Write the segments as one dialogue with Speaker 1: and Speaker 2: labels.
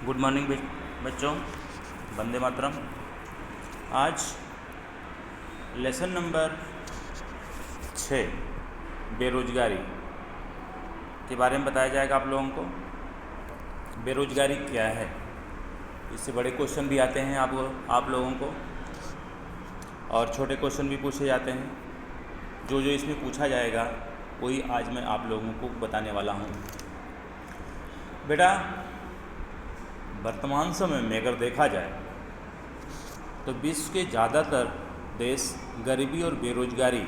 Speaker 1: Good morning बच्चों, वंदे मातरम। आज lesson number 6 बेरोजगारी के बारे में बताया जाएगा आप लोगों को। बेरोजगारी क्या है, इससे बड़े क्वेश्चन भी आते हैं आप लोगों को, और छोटे क्वेश्चन भी पूछे जाते हैं। जो इसमें पूछा जाएगा वही आज मैं आप लोगों को बताने वाला हूँ। बेटा, वर्तमान समय में अगर देखा जाए तो विश्व के ज़्यादातर देश गरीबी और बेरोजगारी,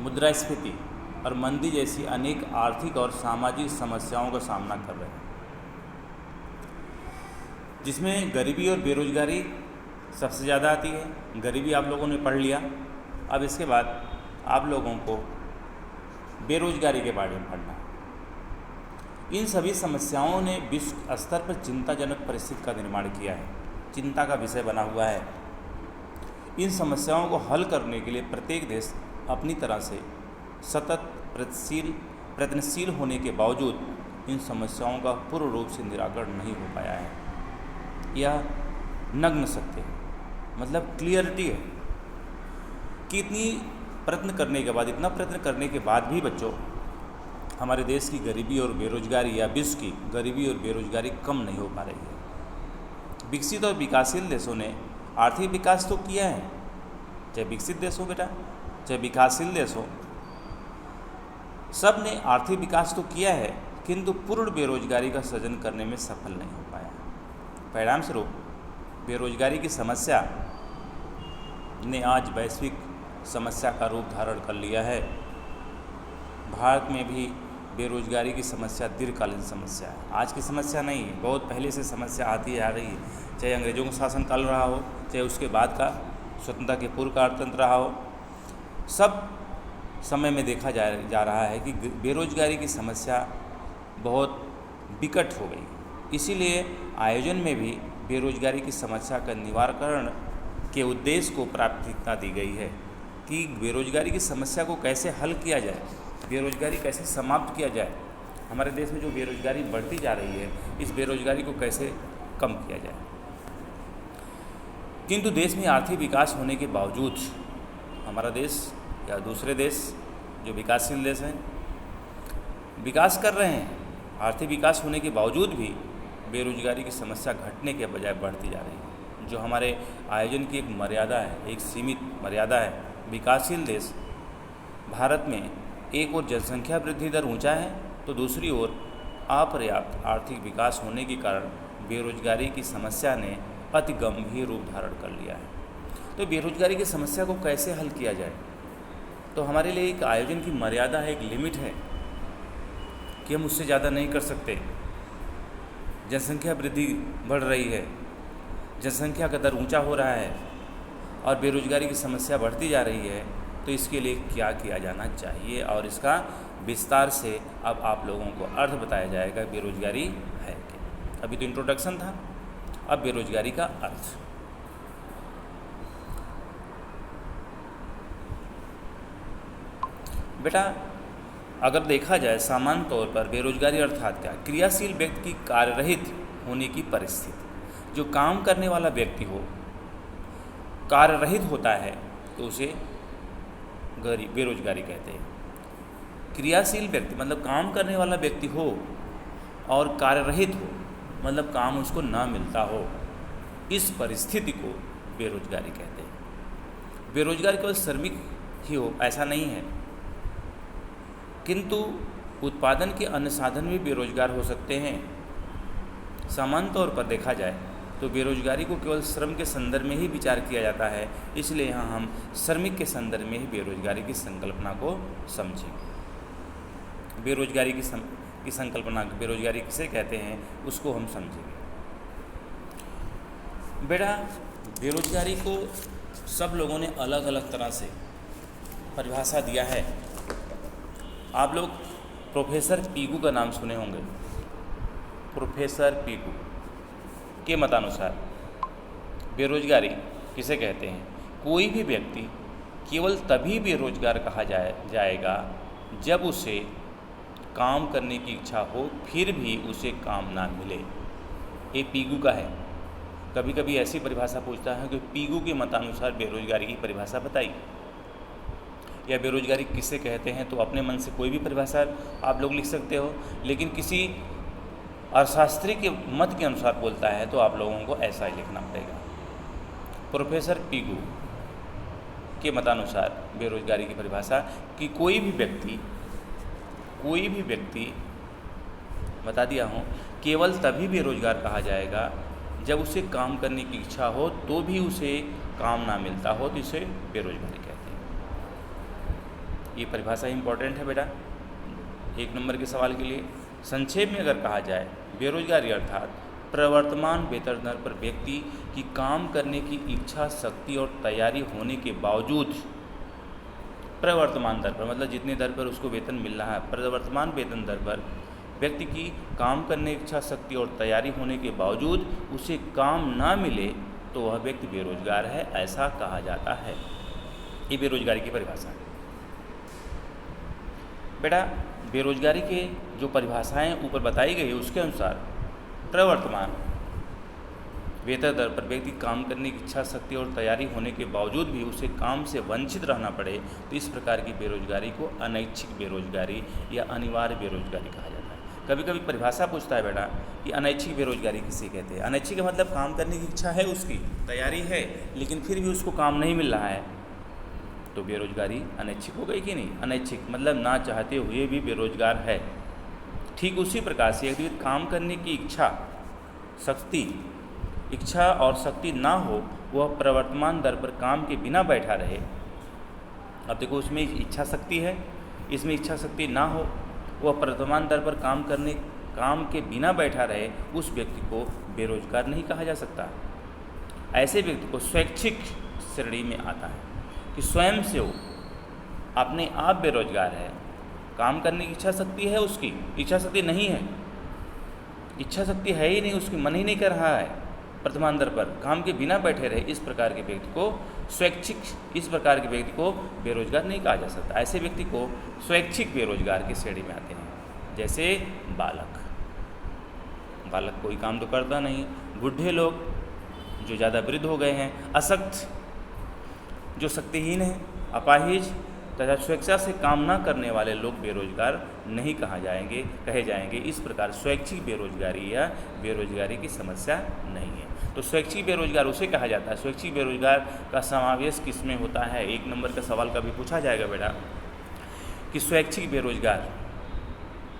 Speaker 1: मुद्रास्फीति और मंदी जैसी अनेक आर्थिक और सामाजिक समस्याओं का सामना कर रहे हैं, जिसमें गरीबी और बेरोजगारी सबसे ज़्यादा आती है। गरीबी आप लोगों ने पढ़ लिया, अब इसके बाद आप लोगों को बेरोजगारी के बारे में पढ़ना है। इन सभी समस्याओं ने विश्व स्तर पर चिंताजनक परिस्थिति का निर्माण किया है, चिंता का विषय बना हुआ है। इन समस्याओं को हल करने के लिए प्रत्येक देश अपनी तरह से सतत प्रयत्नशील होने के बावजूद इन समस्याओं का पूर्ण रूप से निराकरण नहीं हो पाया है। यह नग्न सत्य है, मतलब क्लियरिटी है कि इतना प्रयत्न करने के बाद भी बच्चों हमारे देश की गरीबी और बेरोजगारी या विश्व की गरीबी और बेरोजगारी कम नहीं हो पा रही है। विकसित और विकासशील देशों ने आर्थिक विकास तो किया है, चाहे विकसित देश हो बेटा, चाहे विकासशील देश हो, सब ने आर्थिक विकास तो किया है, किंतु पूर्ण बेरोजगारी का सृजन करने में सफल नहीं हो पाया। परिणाम स्वरूप बेरोजगारी की समस्या ने आज वैश्विक समस्या का रूप धारण कर लिया है। भारत में भी बेरोजगारी की समस्या दीर्घकालीन समस्या है, आज की समस्या नहीं है, बहुत पहले से समस्या आती आ रही है। चाहे अंग्रेजों का शासनकाल रहा हो, चाहे उसके बाद का स्वतंत्रता के पूर्व का अर्थतंत्र रहा हो, सब समय में देखा जा रहा है कि बेरोजगारी की समस्या बहुत विकट हो गई। इसीलिए आयोजन में भी बेरोजगारी की समस्या का निवारण के उद्देश्य को प्राथमिकता दी गई है कि बेरोजगारी की समस्या को कैसे हल किया जाए, बेरोजगारी कैसे समाप्त किया जाए। हमारे देश में जो बेरोजगारी बढ़ती जा रही है, इस बेरोजगारी को कैसे कम किया जाए। किंतु देश में आर्थिक विकास होने के बावजूद हमारा देश या दूसरे देश जो विकासशील देश हैं विकास कर रहे हैं, आर्थिक विकास होने के बावजूद भी बेरोजगारी की समस्या घटने के बजाय बढ़ती जा रही है। जो हमारे आयोजन की एक मर्यादा है, एक सीमित मर्यादा है। विकासशील देश भारत में एक ओर जनसंख्या वृद्धि दर ऊंचा है, तो दूसरी ओर अपर्याप्त आर्थिक विकास होने के कारण बेरोजगारी की समस्या ने अति गंभीर रूप धारण कर लिया है। तो बेरोजगारी की समस्या को कैसे हल किया जाए, तो हमारे लिए एक आयोजन की मर्यादा है, एक लिमिट है कि हम उससे ज़्यादा नहीं कर सकते। जनसंख्या वृद्धि बढ़ रही है, जनसंख्या का दर ऊंचा हो रहा है और बेरोजगारी की समस्या बढ़ती जा रही है, तो इसके लिए क्या किया जाना चाहिए, और इसका विस्तार से अब आप लोगों को अर्थ बताया जाएगा बेरोजगारी है क्या। अभी तो इंट्रोडक्शन था, अब बेरोजगारी का अर्थ। बेटा, अगर देखा जाए सामान्य तौर पर बेरोजगारी अर्थात क्या, क्रियाशील व्यक्ति की कार्यरहित होने की परिस्थिति। जो काम करने वाला व्यक्ति हो, कार्यरहित होता है, तो उसे बेरोजगारी कहते हैं। क्रियाशील व्यक्ति मतलब काम करने वाला व्यक्ति हो और कार्यरहित हो, मतलब काम उसको ना मिलता हो, इस परिस्थिति को बेरोजगारी कहते हैं। बेरोजगार केवल श्रमिक ही हो ऐसा नहीं है, किंतु उत्पादन के अन्य साधन भी बेरोजगार हो सकते हैं। सामान्य तौर पर देखा जाए तो बेरोजगारी को केवल श्रम के संदर्भ में ही विचार किया जाता है, इसलिए यहाँ हम श्रमिक के संदर्भ में ही बेरोजगारी की संकल्पना को समझेंगे। बेरोजगारी की संकल्पना, बेरोजगारी किसे कहते हैं, उसको हम समझेंगे। बेटा, बेरोजगारी को सब लोगों ने अलग अलग तरह से परिभाषा दिया है। आप लोग प्रोफेसर पीकू का नाम सुने होंगे। प्रोफेसर पीकू के मतानुसार बेरोजगारी किसे कहते हैं, कोई भी व्यक्ति केवल तभी बेरोजगार कहा जाएगा जब उसे काम करने की इच्छा हो, फिर भी उसे काम ना मिले। ये पीगू का है। कभी कभी ऐसी परिभाषा पूछता है कि पीगू के मतानुसार बेरोजगारी की परिभाषा बताइए, या बेरोजगारी किसे कहते हैं। तो अपने मन से कोई भी परिभाषा आप लोग लिख सकते हो, लेकिन किसी अर्थशास्त्री के मत के अनुसार बोलता है तो आप लोगों को ऐसा ही लिखना पड़ेगा। प्रोफेसर पीगू के मतानुसार बेरोजगारी की परिभाषा कि कोई भी व्यक्ति बता दिया हूँ, केवल तभी बेरोजगार कहा जाएगा जब उसे काम करने की इच्छा हो तो भी उसे काम ना मिलता हो, तो इसे बेरोजगारी कहते हैं। ये परिभाषा इम्पोर्टेंट है बेटा 1 नंबर के सवाल के लिए। संक्षेप में अगर कहा जाए, बेरोजगारी अर्थात प्रवर्तमान वेतन दर पर व्यक्ति की काम करने की इच्छा शक्ति और तैयारी होने के बावजूद, प्रवर्तमान दर पर मतलब जितनी दर पर उसको वेतन मिल रहा है, प्रवर्तमान वेतन दर पर व्यक्ति की काम करने की इच्छा शक्ति और तैयारी होने के बावजूद उसे काम ना मिले तो वह व्यक्ति बेरोजगार है, ऐसा कहा जाता है। ये बेरोजगारी की परिभाषा है बेटा। बेरोजगारी के जो परिभाषाएं ऊपर बताई गई है उसके अनुसार प्रवर्तमान वेतन दर पर व्यक्ति काम करने की इच्छा शक्ति और तैयारी होने के बावजूद भी उसे काम से वंचित रहना पड़े तो इस प्रकार की बेरोजगारी को अनैच्छिक बेरोजगारी या अनिवार्य बेरोजगारी कहा जाता है। कभी कभी परिभाषा पूछता है बेटा कि अनैच्छिक बेरोजगारी किसे कहते हैं। अनैच्छिक का मतलब काम करने की इच्छा है, उसकी तैयारी है, लेकिन फिर भी उसको काम नहीं मिल रहा है, तो बेरोजगारी अनैच्छिक हो गई कि नहीं। अनैच्छिक मतलब ना चाहते हुए भी बेरोजगार है। ठीक उसी प्रकार से यदि काम करने की इच्छा और शक्ति ना हो, वह प्रवर्तमान दर पर काम के बिना बैठा रहे। अब देखो उसमें इच्छा शक्ति है, इसमें इच्छा शक्ति ना हो, वह प्रवर्तमान दर पर काम के बिना बैठा रहे, उस व्यक्ति को बेरोजगार नहीं कहा जा सकता। ऐसे व्यक्ति को स्वैच्छिक श्रेणी में आता है कि स्वयं से वो अपने आप बेरोजगार है। काम करने की इच्छा शक्ति है, उसकी इच्छा शक्ति नहीं है, इच्छा शक्ति है ही नहीं, उसकी मन ही नहीं कर रहा है, वर्तमान दर पर काम के बिना बैठे रहे, इस प्रकार के व्यक्ति को स्वैच्छिक, इस प्रकार के व्यक्ति को बेरोजगार नहीं कहा जा सकता। ऐसे व्यक्ति को स्वैच्छिक बेरोजगार की श्रेणी में आते हैं। जैसे बालक कोई काम तो करता नहीं, बूढ़े लोग जो ज़्यादा वृद्ध हो गए हैं, अशक्त जो शक्तिहीन है, अपाहिज तथा स्वेच्छा से काम ना करने वाले लोग बेरोजगार नहीं कहे जाएंगे। इस प्रकार स्वैच्छिक बेरोजगारी या बेरोजगारी की समस्या नहीं है। तो स्वैच्छिक बेरोजगार उसे कहा जाता है। स्वैच्छिक बेरोजगार का समावेश किसमें होता है? 1 नंबर का सवाल कभी पूछा जाएगा बेटा कि स्वैच्छिक बेरोजगार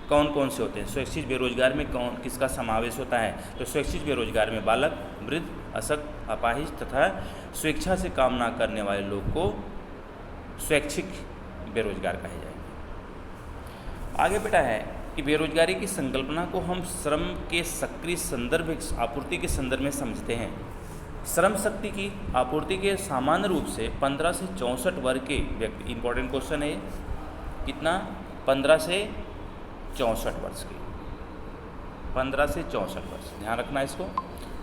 Speaker 1: कौन कौन से होते हैं, स्वैच्छिक बेरोजगार में किसका समावेश होता है। तो स्वैच्छिक बेरोजगार में बालक, वृद्ध, अशक्त, अपाहिज तथा स्वेच्छा से काम ना करने वाले लोग को स्वैच्छिक बेरोजगार कहे जाएंगे। आगे बेटा है कि बेरोजगारी की संकल्पना को हम श्रम के सक्रिय संदर्भ आपूर्ति के संदर्भ में समझते हैं। श्रम शक्ति की आपूर्ति के सामान्य रूप से 15 से 64 वर्ग के व्यक्ति, इंपॉर्टेंट क्वेश्चन है, कितना 15 से 64 वर्ष के, 15 से 64 वर्ष, ध्यान रखना इसको।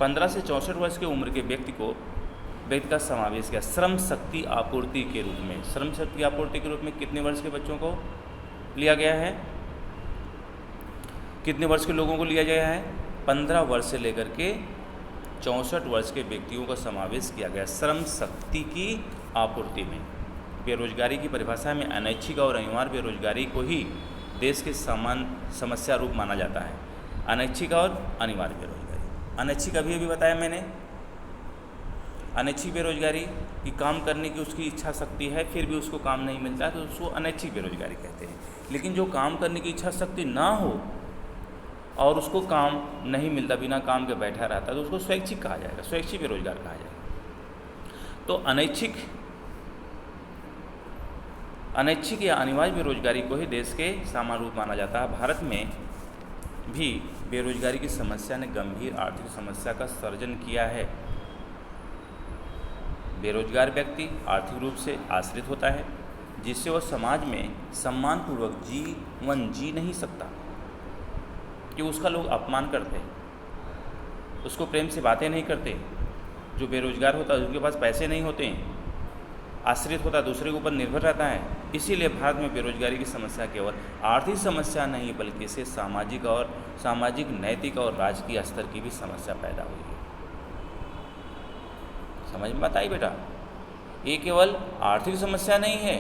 Speaker 1: 15 से 64 वर्ष की उम्र के व्यक्ति का समावेश किया श्रम शक्ति आपूर्ति के रूप में। श्रम शक्ति आपूर्ति के रूप में कितने वर्ष के बच्चों को लिया गया है, कितने वर्ष के लोगों को लिया गया है? 15 वर्ष से लेकर के 64 वर्ष के व्यक्तियों का समावेश किया गया श्रम शक्ति की आपूर्ति में। बेरोजगारी की परिभाषा में अनैच्छिक और अनिवार्य बेरोजगारी को ही देश के समान समस्या रूप माना जाता है। अनैच्छिक और अनिवार्य बेरोजगारी। अनैच्छिक अभी बताया मैंने, अनैच्छिक बेरोजगारी कि काम करने की उसकी इच्छा शक्ति है फिर भी उसको काम नहीं मिलता है, तो उसको अनैच्छिक बेरोजगारी कहते हैं। लेकिन जो काम करने की इच्छा शक्ति ना हो और उसको काम नहीं मिलता, बिना काम के बैठा रहता, तो उसको स्वैच्छिक कहा जाएगा, स्वैच्छिक बेरोजगार कहा जाएगा। तो अनैच्छिक या अनिवार्य बेरोजगारी को ही देश के सामान्य रूप माना जाता है। भारत में भी बेरोजगारी की समस्या ने गंभीर आर्थिक समस्या का सर्जन किया है। बेरोजगार व्यक्ति आर्थिक रूप से आश्रित होता है, जिससे वह समाज में सम्मानपूर्वक जीवन जी नहीं सकता, कि उसका लोग अपमान करते हैं, उसको प्रेम से बातें नहीं करते। जो बेरोजगार होता है उसके पास पैसे नहीं होते हैं, आश्रित होता है, दूसरे के ऊपर निर्भर रहता है। इसीलिए भारत में बेरोजगारी की समस्या केवल आर्थिक समस्या नहीं बल्कि इससे सामाजिक, नैतिक और राजकीय स्तर की भी समस्या पैदा हुई है। समझ में आता है बेटा? ये केवल आर्थिक समस्या नहीं है,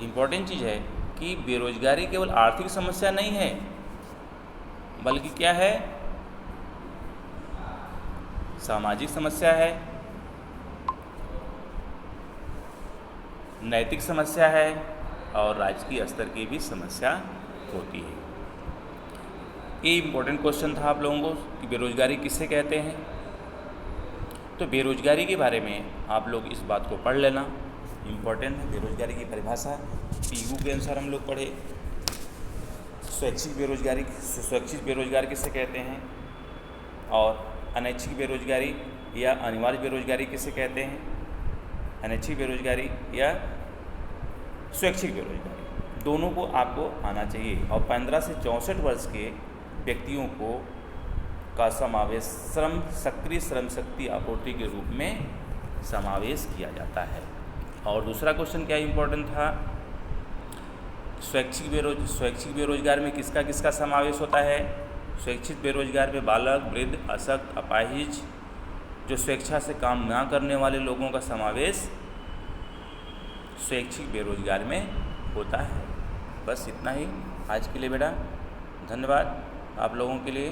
Speaker 1: इम्पोर्टेंट चीज़ है कि बेरोजगारी केवल आर्थिक समस्या नहीं है बल्कि क्या है, सामाजिक समस्या है, नैतिक समस्या है और राजकीय स्तर की भी समस्या होती है। ये इम्पोर्टेंट क्वेश्चन था आप लोगों को कि बेरोजगारी किसे कहते हैं। तो बेरोजगारी के बारे में आप लोग इस बात को पढ़ लेना, इम्पोर्टेंट है। बेरोजगारी की परिभाषा पीयू के अनुसार हम लोग पढ़े। स्वैच्छिक बेरोजगार किसे कहते हैं और अनैच्छिक बेरोजगारी या अनिवार्य बेरोजगारी किसे कहते हैं, अनैच्छिक बेरोजगारी या स्वैच्छिक बेरोजगारी, दोनों को आपको आना चाहिए। और 15 से 64 वर्ष के व्यक्तियों को का समावेश सक्रिय श्रम शक्ति आपूर्ति के रूप में समावेश किया जाता है। और दूसरा क्वेश्चन क्या इम्पोर्टेंट था, स्वैच्छिक बेरोजगार में किसका किसका समावेश होता है। स्वैच्छिक बेरोजगार में बालक, वृद्ध, अशक्त, अपाहिज, जो स्वेच्छा से काम ना करने वाले लोगों का समावेश स्वैच्छिक बेरोजगार में होता है। बस इतना ही आज के लिए बेटा, धन्यवाद आप लोगों के लिए।